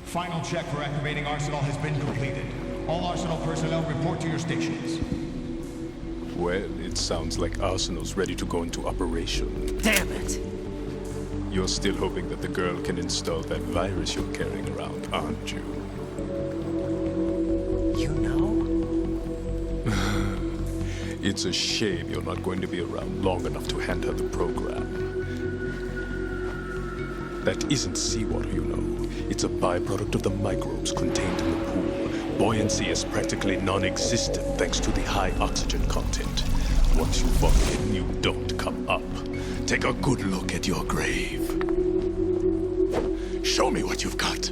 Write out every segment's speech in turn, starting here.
Final check for activating Arsenal has been completed. All Arsenal personnel report to your stations. Well, it sounds like Arsenal's ready to go into operation. Damn it! You're still hoping that the girl can install that virus you're carrying around, aren't you? You know? It's a shame you're not going to be around long enough to hand her the program. That isn't seawater, you know. It's a byproduct of the microbes contained in the pool. Buoyancy is practically non-existent thanks to the high oxygen content. Once you fall in, you don't come up. Take a good look at your grave. Show me what you've got.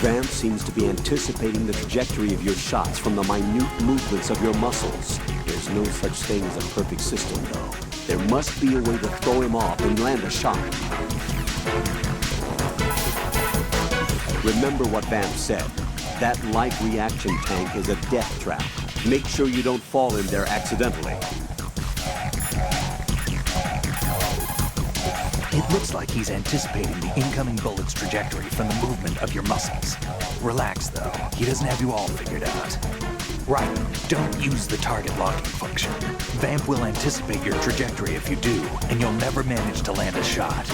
Vamp seems to be anticipating the trajectory of your shots from the minute movements of your muscles. There's no such thing as a perfect system, though. There must be a way to throw him off and land a shot. Remember what Vamp said. That life reaction tank is a death trap. Make sure you don't fall in there accidentally. It looks like he's anticipating the incoming bullet's trajectory from the movement of your muscles. Relax, though. He doesn't have you all figured out. Right, don't use the target locking function. Vamp will anticipate your trajectory if you do, and you'll never manage to land a shot.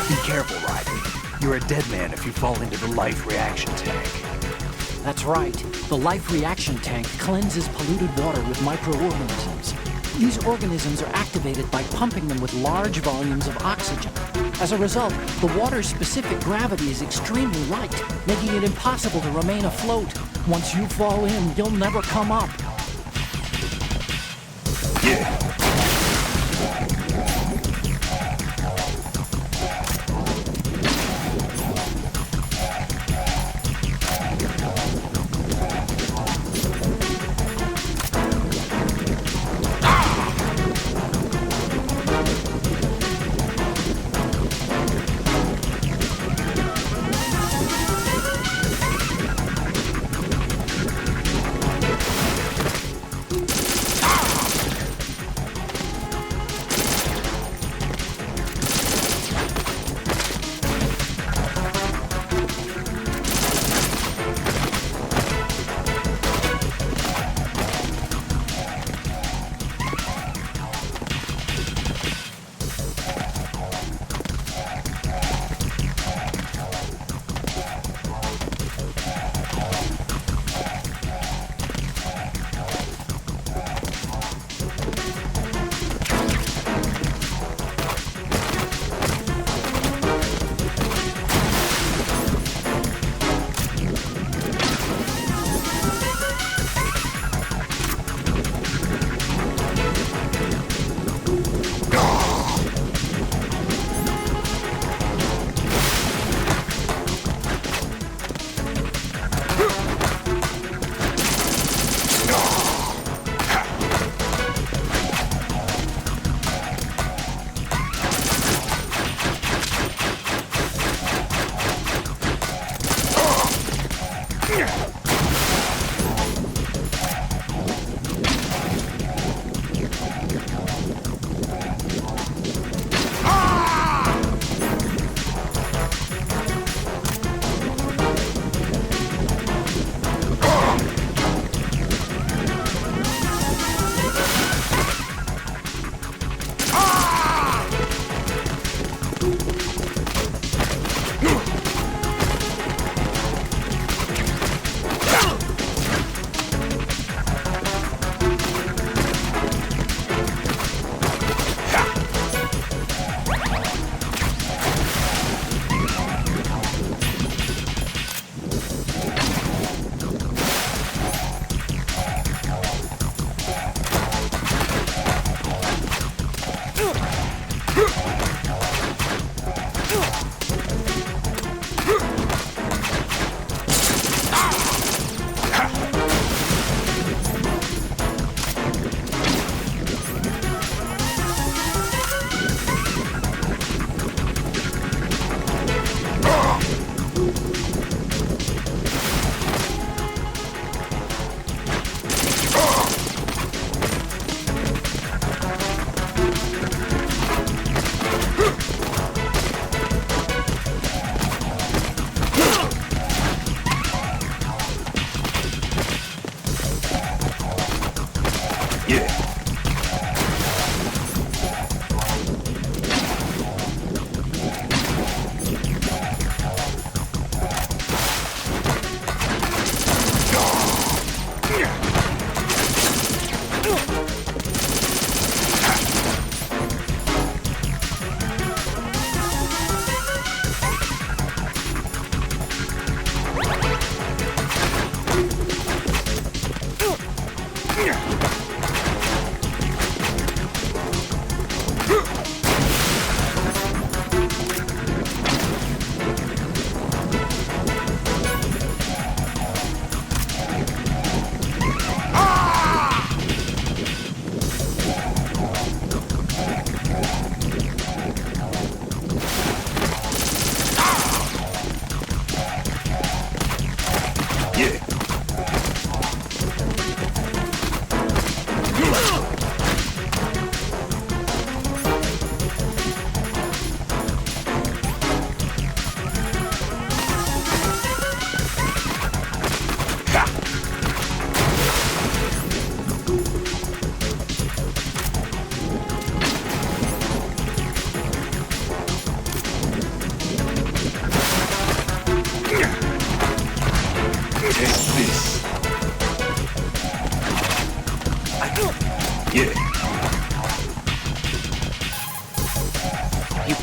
Be careful, Raiden. You're a dead man if you fall into the life reaction tank. That's right. The life reaction tank cleanses polluted water with microorganisms. These organisms are activated by pumping them with large volumes of oxygen. As a result, the water's specific gravity is extremely light, making it impossible to remain afloat. Once you fall in, you'll never come up.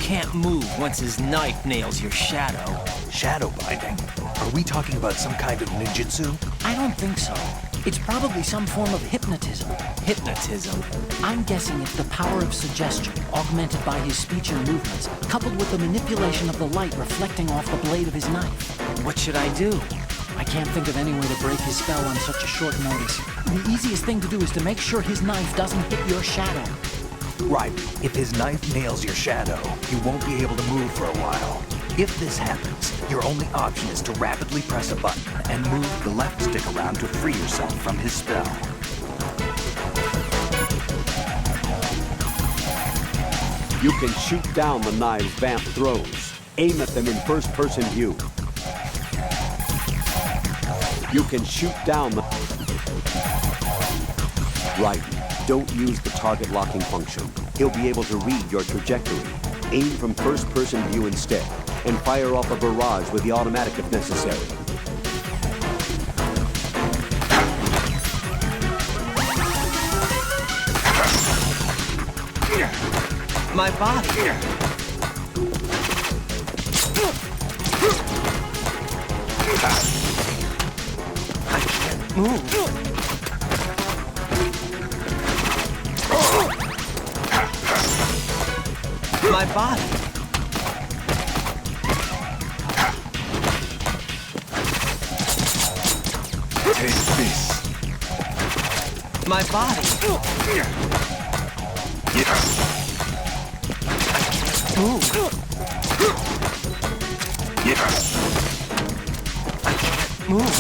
can't move once his knife nails your shadow. Shadow binding? Are we talking about some kind of ninjutsu? I don't think so. It's probably some form of hypnotism. Hypnotism? I'm guessing it's the power of suggestion, augmented by his speech and movements, coupled with the manipulation of the light reflecting off the blade of his knife. What should I do? I can't think of any way to break his spell on such a short notice. The easiest thing to do is to make sure his knife doesn't hit your shadow. Right. If his knife nails your shadow, you won't be able to move for a while. If this happens, your only option is to rapidly press a button and move the left stick around to free yourself from his spell. You can shoot down the knives Vamp throws. Aim at them in first-person view. You can shoot down the... Raiden, don't use the target locking function. He'll be able to read your trajectory. Aim from first-person view instead, and fire off a barrage with the automatic if necessary. My body. I can't move. My body. Take this. My body. Move. I can't move.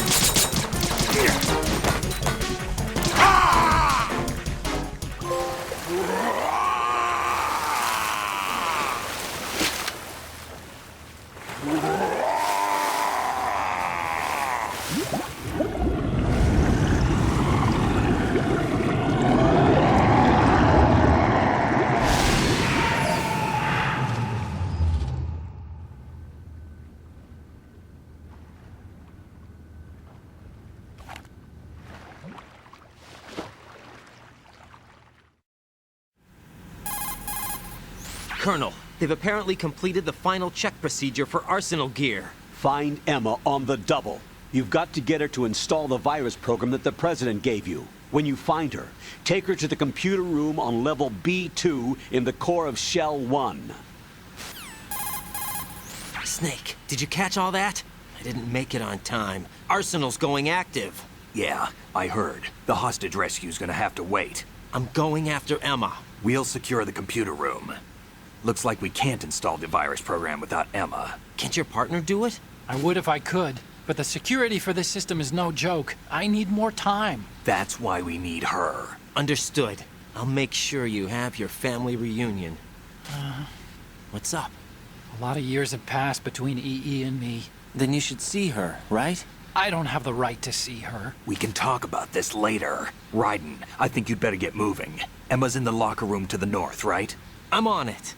Colonel, they've apparently completed the final check procedure for arsenal gear. Find Emma on the double. You've got to get her to install the virus program that the President gave you. When you find her, take her to the computer room on level B2 in the core of Shell 1. Snake, did you catch all that? I didn't make it on time. Arsenal's going active. Yeah, I heard. The hostage rescue's gonna have to wait. I'm going after Emma. We'll secure the computer room. Looks like we can't install the virus program without Emma. Can't your partner do it? I would if I could, but the security for this system is no joke. I need more time. That's why we need her. Understood. I'll make sure you have your family reunion. What's up? A lot of years have passed between EE and me. Then you should see her, right? I don't have the right to see her. We can talk about this later. Raiden, I think you'd better get moving. Emma's in the locker room to the north, right? I'm on it.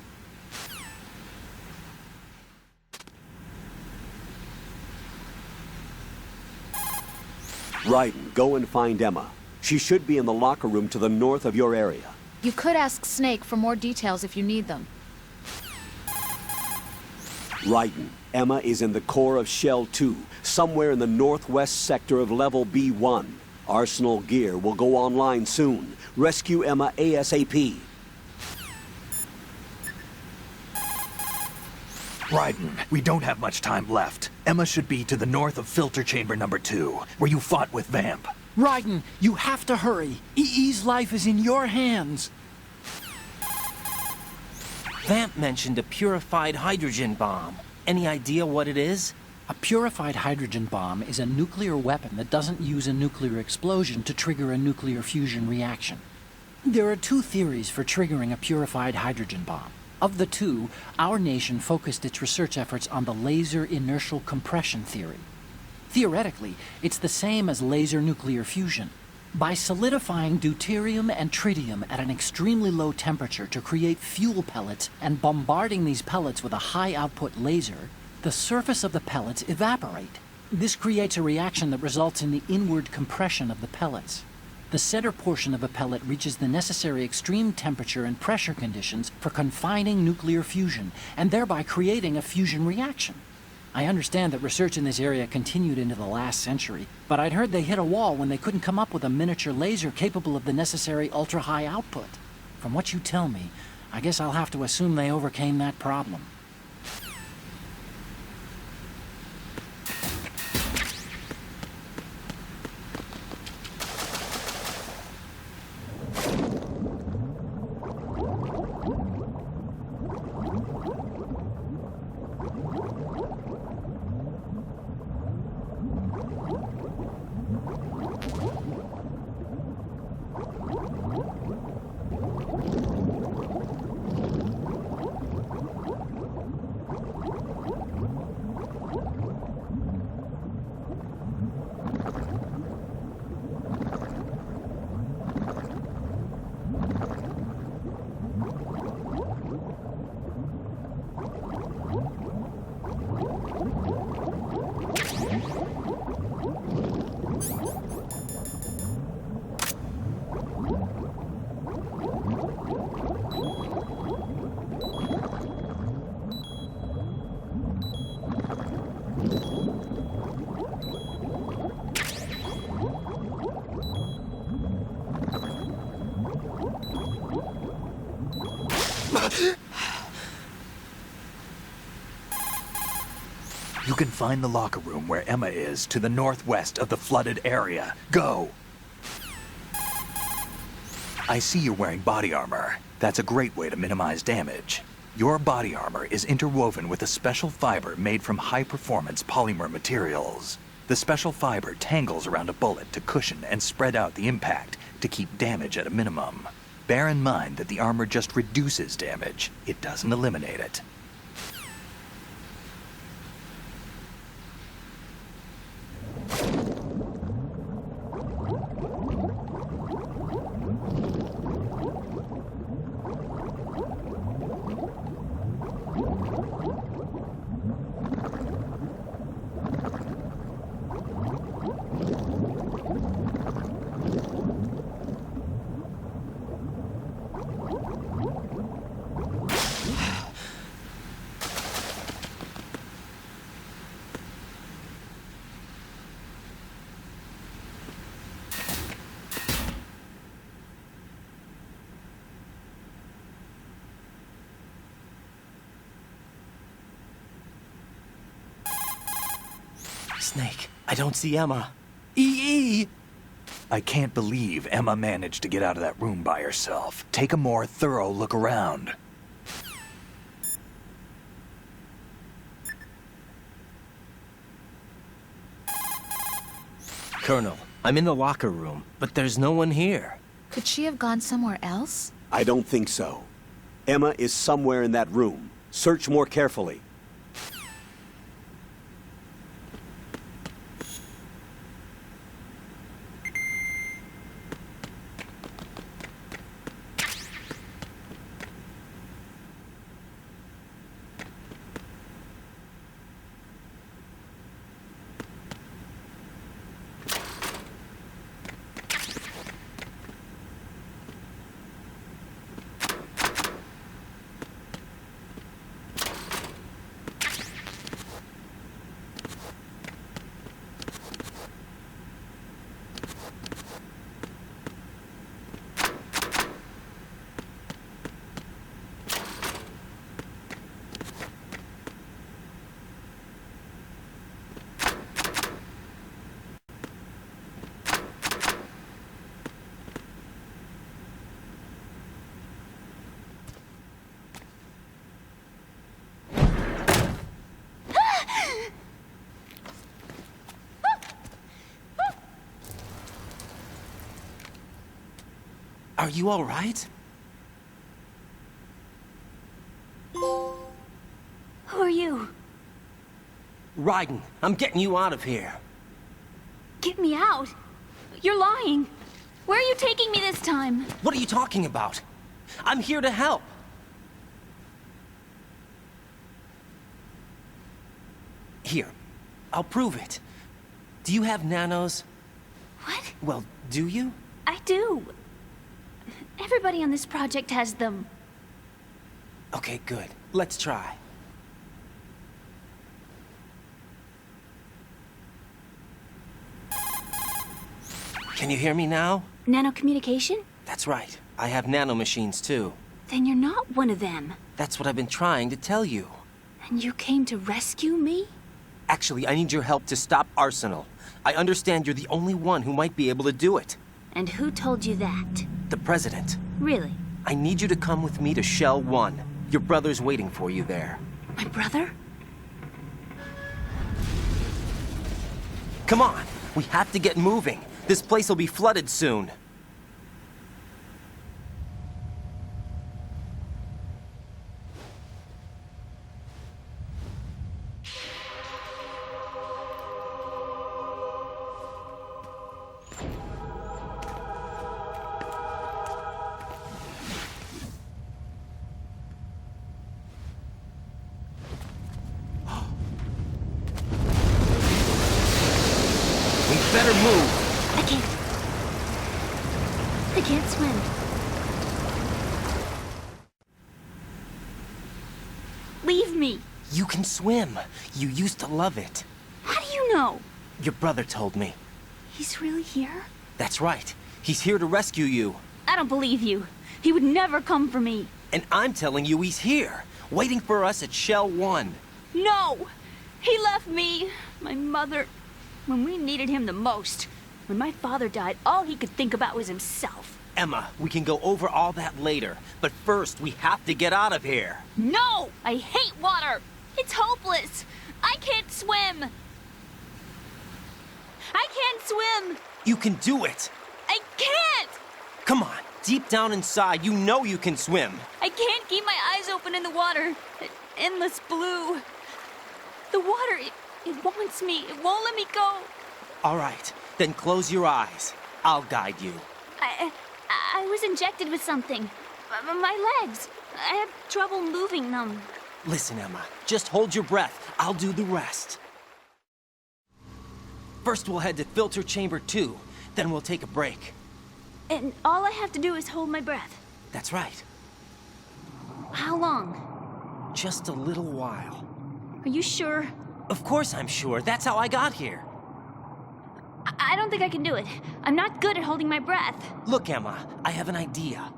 Raiden, go and find Emma. She should be in the locker room to the north of your area. You could ask Snake for more details if you need them. Raiden, Emma is in the core of Shell 2, somewhere in the northwest sector of level B1. Arsenal gear will go online soon. Rescue Emma ASAP. Raiden, we don't have much time left. Emma should be to the north of filter chamber number 2, where you fought with Vamp. Raiden, you have to hurry. EE's life is in your hands. Vamp mentioned a purified hydrogen bomb. Any idea what it is? A purified hydrogen bomb is a nuclear weapon that doesn't use a nuclear explosion to trigger a nuclear fusion reaction. There are two theories for triggering a purified hydrogen bomb. Of the two, our nation focused its research efforts on the laser inertial compression theory. Theoretically, it's the same as laser nuclear fusion. By solidifying deuterium and tritium at an extremely low temperature to create fuel pellets and bombarding these pellets with a high output laser, the surface of the pellets evaporate. This creates a reaction that results in the inward compression of the pellets. The center portion of a pellet reaches the necessary extreme temperature and pressure conditions for confining nuclear fusion, and thereby creating a fusion reaction. I understand that research in this area continued into the last century, but I'd heard they hit a wall when they couldn't come up with a miniature laser capable of the necessary ultra-high output. From what you tell me, I guess I'll have to assume they overcame that problem. You can find the locker room where Emma is to the northwest of the flooded area. Go! I see you're wearing body armor. That's a great way to minimize damage. Your body armor is interwoven with a special fiber made from high-performance polymer materials. The special fiber tangles around a bullet to cushion and spread out the impact to keep damage at a minimum. Bear in mind that the armor just reduces damage. It doesn't eliminate it. Snake, I don't see Emma. EE! I can't believe Emma managed to get out of that room by herself. Take a more thorough look around. Colonel, I'm in the locker room, but there's no one here. Could she have gone somewhere else? I don't think so. Emma is somewhere in that room. Search more carefully. Are you all right? Who are you? Raiden, I'm getting you out of here. Get me out. You're lying. Where are you taking me this time? What are you talking about? I'm here to help. Here, I'll prove it. Do you have nanos? What? Well, do you? I do. Everybody on this project has them. Okay, good. Let's try. Can you hear me now? Nanocommunication? That's right. I have nanomachines too. Then you're not one of them. That's what I've been trying to tell you. And you came to rescue me? Actually, I need your help to stop Arsenal. I understand you're the only one who might be able to do it. And who told you that? The President. Really? I need you to come with me to Shell 1. Your brother's waiting for you there. My brother? Come on! We have to get moving. This place will be flooded soon. Better move. I can't swim. Leave me. You can swim. You used to love it. How do you know? Your brother told me. He's really here? That's right. He's here to rescue you. I don't believe you. He would never come for me. And I'm telling you he's here, waiting for us at Shell 1. No! He left me, my mother, when we needed him the most. When my father died, all he could think about was himself. Emma, we can go over all that later, but first we have to get out of here. No! I hate water! It's hopeless! I can't swim! I can't swim! You can do it! I can't! Come on, deep down inside, you know you can swim. I can't keep my eyes open in the water. Endless blue. The water, it wants me. It won't let me go. All right, then close your eyes. I'll guide you. I was injected with something. My legs. I have trouble moving them. Listen, Emma, just hold your breath. I'll do the rest. First we'll head to filter chamber 2, then we'll take a break. And all I have to do is hold my breath. That's right. How long? Just a little while. Are you sure? Of course I'm sure. That's how I got here. I don't think I can do it. I'm not good at holding my breath. Look, Emma, I have an idea.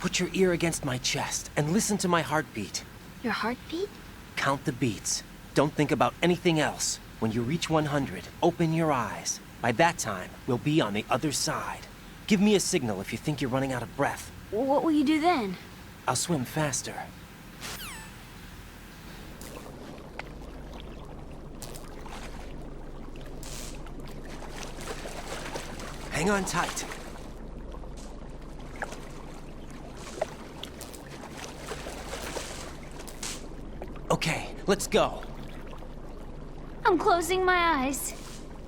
Put your ear against my chest and listen to my heartbeat. Your heartbeat? Count the beats. Don't think about anything else. When you reach 100, open your eyes. By that time, we'll be on the other side. Give me a signal if you think you're running out of breath. What will you do then? I'll swim faster. Hang on tight. Okay, let's go. I'm closing my eyes.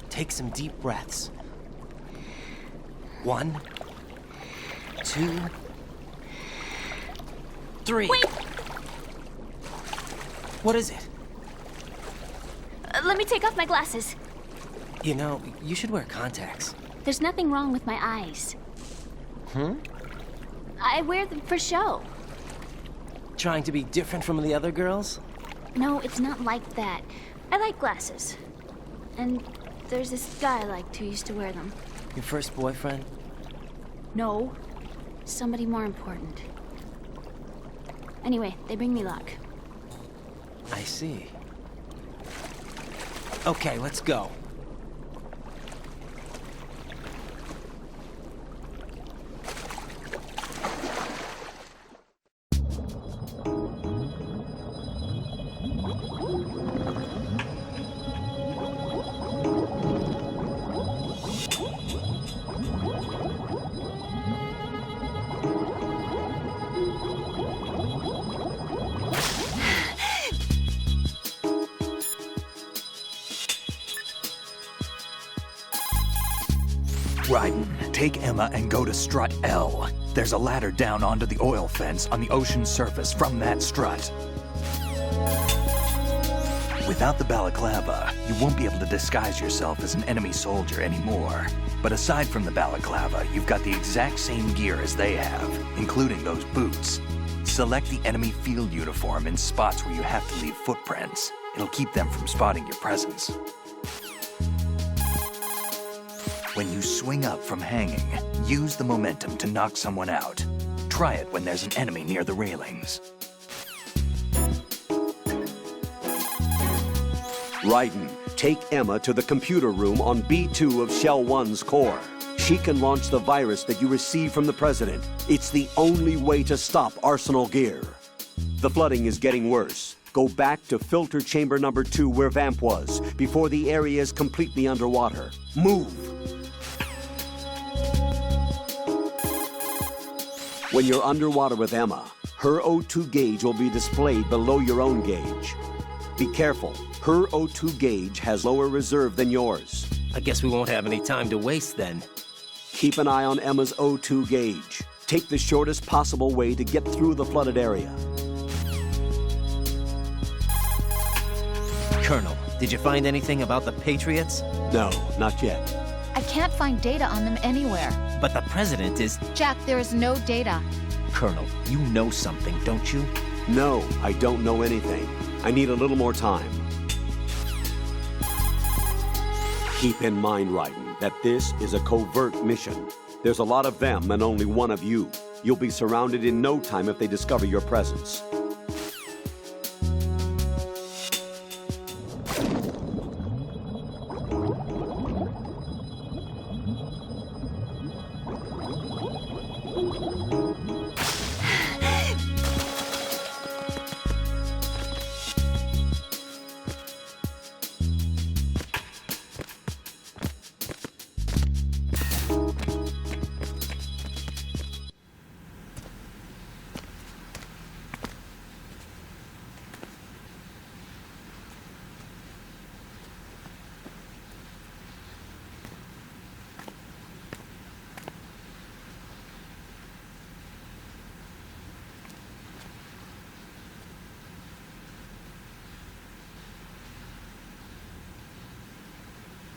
Take some deep breaths. 1, 2, 3. Wait! What is it? Let me take off my glasses. You know, you should wear contacts. There's nothing wrong with my eyes. I wear them for show. Trying to be different from the other girls? No, it's not like that. I like glasses. And there's this guy I liked who used to wear them. Your first boyfriend? No. Somebody more important. Anyway, they bring me luck. I see. Okay, let's go. Raiden, take Emma and go to strut L. There's a ladder down onto the oil fence on the ocean surface from that strut. Without the balaclava, you won't be able to disguise yourself as an enemy soldier anymore. But aside from the balaclava, you've got the exact same gear as they have, including those boots. Select the enemy field uniform in spots where you have to leave footprints. It'll keep them from spotting your presence. When you swing up from hanging, use the momentum to knock someone out. Try it when there's an enemy near the railings. Raiden, take Emma to the computer room on B2 of Shell 1's core. She can launch the virus that you received from the President. It's the only way to stop Arsenal gear. The flooding is getting worse. Go back to filter chamber number 2 where Vamp was, before the area is completely underwater. Move! When you're underwater with Emma, her O2 gauge will be displayed below your own gauge. Be careful. Her O2 gauge has lower reserve than yours. I guess we won't have any time to waste then. Keep an eye on Emma's O2 gauge. Take the shortest possible way to get through the flooded area. Colonel, did you find anything about the Patriots? No, not yet. I can't find data on them anywhere. But the President is... Jack, there is no data. Colonel, you know something, don't you? No, I don't know anything. I need a little more time. Keep in mind, Raiden, that this is a covert mission. There's a lot of them and only one of you. You'll be surrounded in no time if they discover your presence.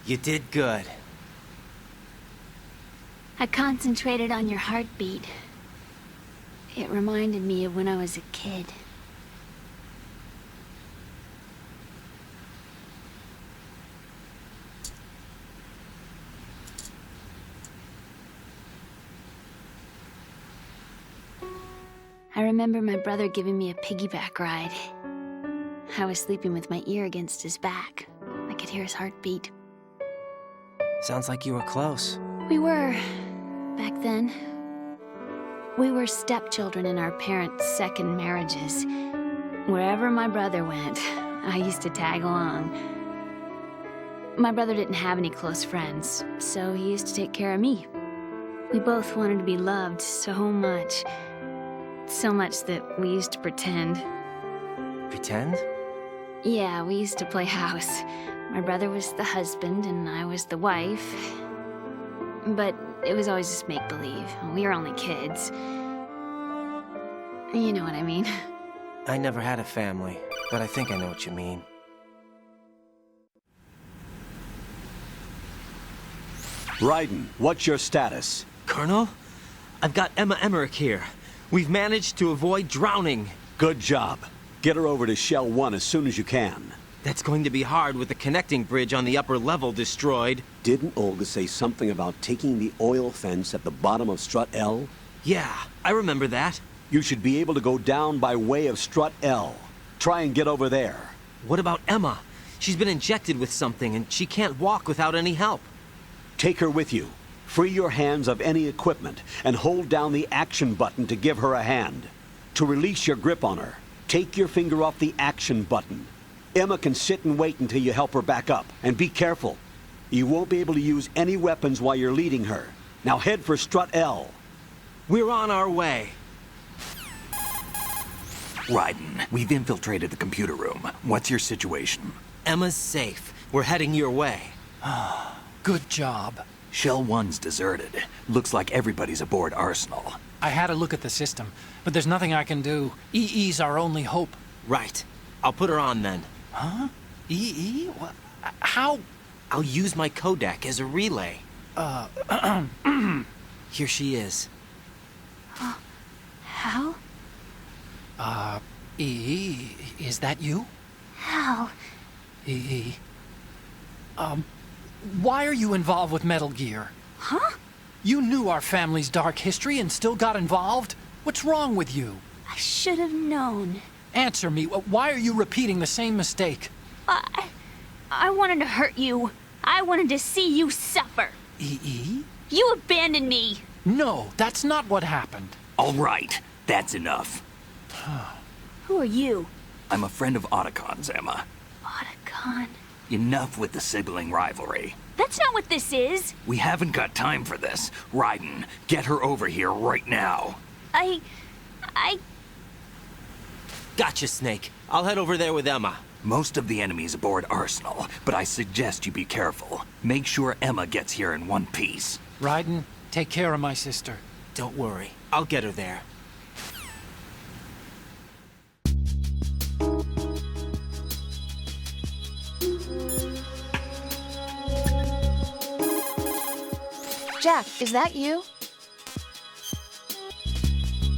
You did good. I concentrated on your heartbeat. It reminded me of when I was a kid. I remember my brother giving me a piggyback ride. I was sleeping with my ear against his back. I could hear his heartbeat. Sounds like you were close. We were, back then. We were stepchildren in our parents' second marriages. Wherever my brother went, I used to tag along. My brother didn't have any close friends, so he used to take care of me. We both wanted to be loved so much. So much that we used to pretend. Pretend? Yeah, we used to play house. My brother was the husband and I was the wife. But it was always just make-believe. We were only kids. You know what I mean. I never had a family, but I think I know what you mean. Raiden, what's your status? Colonel? I've got Emma Emmerich here. We've managed to avoid drowning. Good job. Get her over to Shell 1 as soon as you can. That's going to be hard with the connecting bridge on the upper level destroyed. Didn't Olga say something about taking the oil fence at the bottom of Strut L? Yeah, I remember that. You should be able to go down by way of Strut L. Try and get over there. What about Emma? She's been injected with something and she can't walk without any help. Take her with you. Free your hands of any equipment and hold down the action button to give her a hand. To release your grip on her, take your finger off the action button. Emma can sit and wait until you help her back up. And be careful. You won't be able to use any weapons while you're leading her. Now head for Strut L. We're on our way. Raiden, we've infiltrated the computer room. What's your situation? Emma's safe. We're heading your way. Good job. Shell 1's deserted. Looks like everybody's aboard Arsenal. I had a look at the system, but there's nothing I can do. EE's our only hope. Right. I'll put her on then. Huh? EE? How? I'll use my Kodak as a relay. Here she is. Hal? EE, is that you? Hal? EE. Why are you involved with Metal Gear? Huh? You knew our family's dark history and still got involved? What's wrong with you? I should have known. Answer me. Why are you repeating the same mistake? I wanted to hurt you. I wanted to see you suffer. EE? You abandoned me. No, that's not what happened. All right, that's enough. Who are you? I'm a friend of Otacon's, Emma. Otacon. Enough with the sibling rivalry. That's not what this is. We haven't got time for this. Raiden, get her over here right now. I... Gotcha, Snake. I'll head over there with Emma. Most of the enemy's aboard Arsenal, but I suggest you be careful. Make sure Emma gets here in one piece. Raiden, take care of my sister. Don't worry. I'll get her there. Jack, is that you?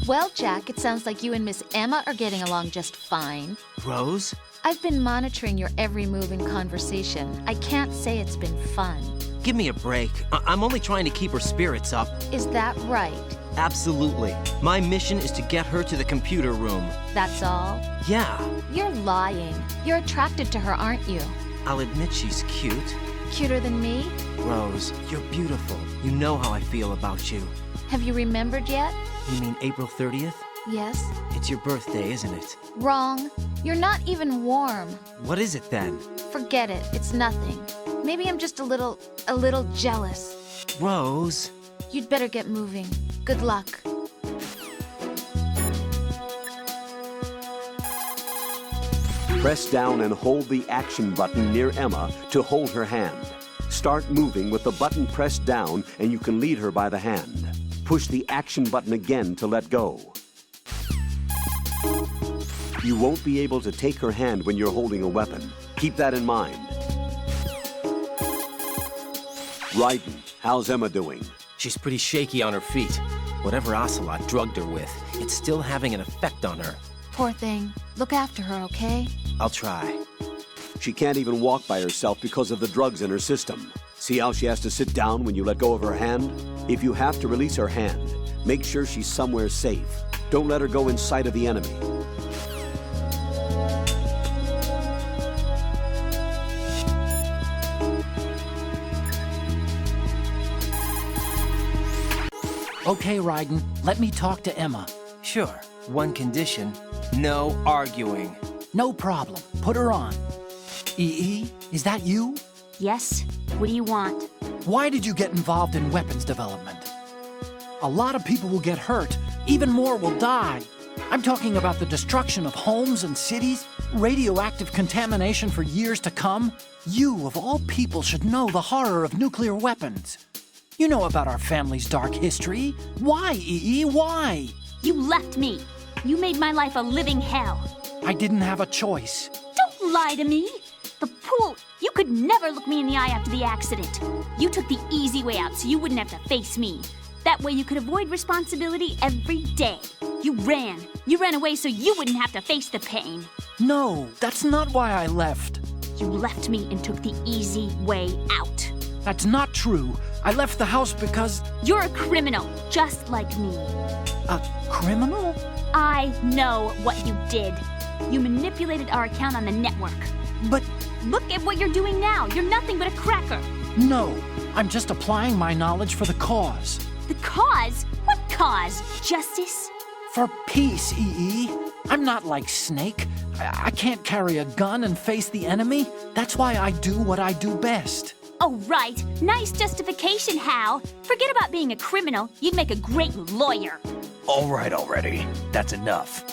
Well, Jack, it sounds like you and Miss Emma are getting along just fine. Rose? I've been monitoring your every move and conversation. I can't say it's been fun. Give me a break. I'm only trying to keep her spirits up. Is that right? Absolutely. My mission is to get her to the computer room. That's all? Yeah. You're lying. You're attracted to her, aren't you? I'll admit she's cute. Cuter than me? Rose, you're beautiful. You know how I feel about you. Have you remembered yet? You mean April 30th? Yes. It's your birthday, isn't it? Wrong. You're not even warm. What is it then? Forget it. It's nothing. Maybe I'm just a little jealous. Rose. You'd better get moving. Good luck. Press down and hold the action button near Emma to hold her hand. Start moving with the button pressed down and you can lead her by the hand. Push the action button again to let go. You won't be able to take her hand when you're holding a weapon. Keep that in mind. Raiden, how's Emma doing? She's pretty shaky on her feet. Whatever Ocelot drugged her with, it's still having an effect on her. Poor thing. Look after her, okay? I'll try. She can't even walk by herself because of the drugs in her system. See how she has to sit down when you let go of her hand? If you have to release her hand, make sure she's somewhere safe. Don't let her go in sight of the enemy. Okay, Raiden, let me talk to Emma. Sure. One condition. No arguing. No problem. Put her on. EE, is that you? Yes? What do you want? Why did you get involved in weapons development? A lot of people will get hurt. Even more will die. I'm talking about the destruction of homes and cities, radioactive contamination for years to come. You, of all people, should know the horror of nuclear weapons. You know about our family's dark history. Why, EE? Why? You left me. You made my life a living hell. I didn't have a choice. Don't lie to me. The pool, you could never look me in the eye after the accident. You took the easy way out so you wouldn't have to face me. That way you could avoid responsibility every day. You ran away so you wouldn't have to face the pain. No, that's not why I left. You left me and took the easy way out. That's not true. I left the house because... You're a criminal, just like me. A criminal? I know what you did. You manipulated our account on the network. But... Look at what you're doing now. You're nothing but a cracker. No, I'm just applying my knowledge for the cause. The cause? What cause? Justice? For peace, EE. I'm not like Snake. I can't carry a gun and face the enemy. That's why I do what I do best. Oh, right. Nice justification, Hal. Forget about being a criminal. You'd make a great lawyer. All right already. That's enough.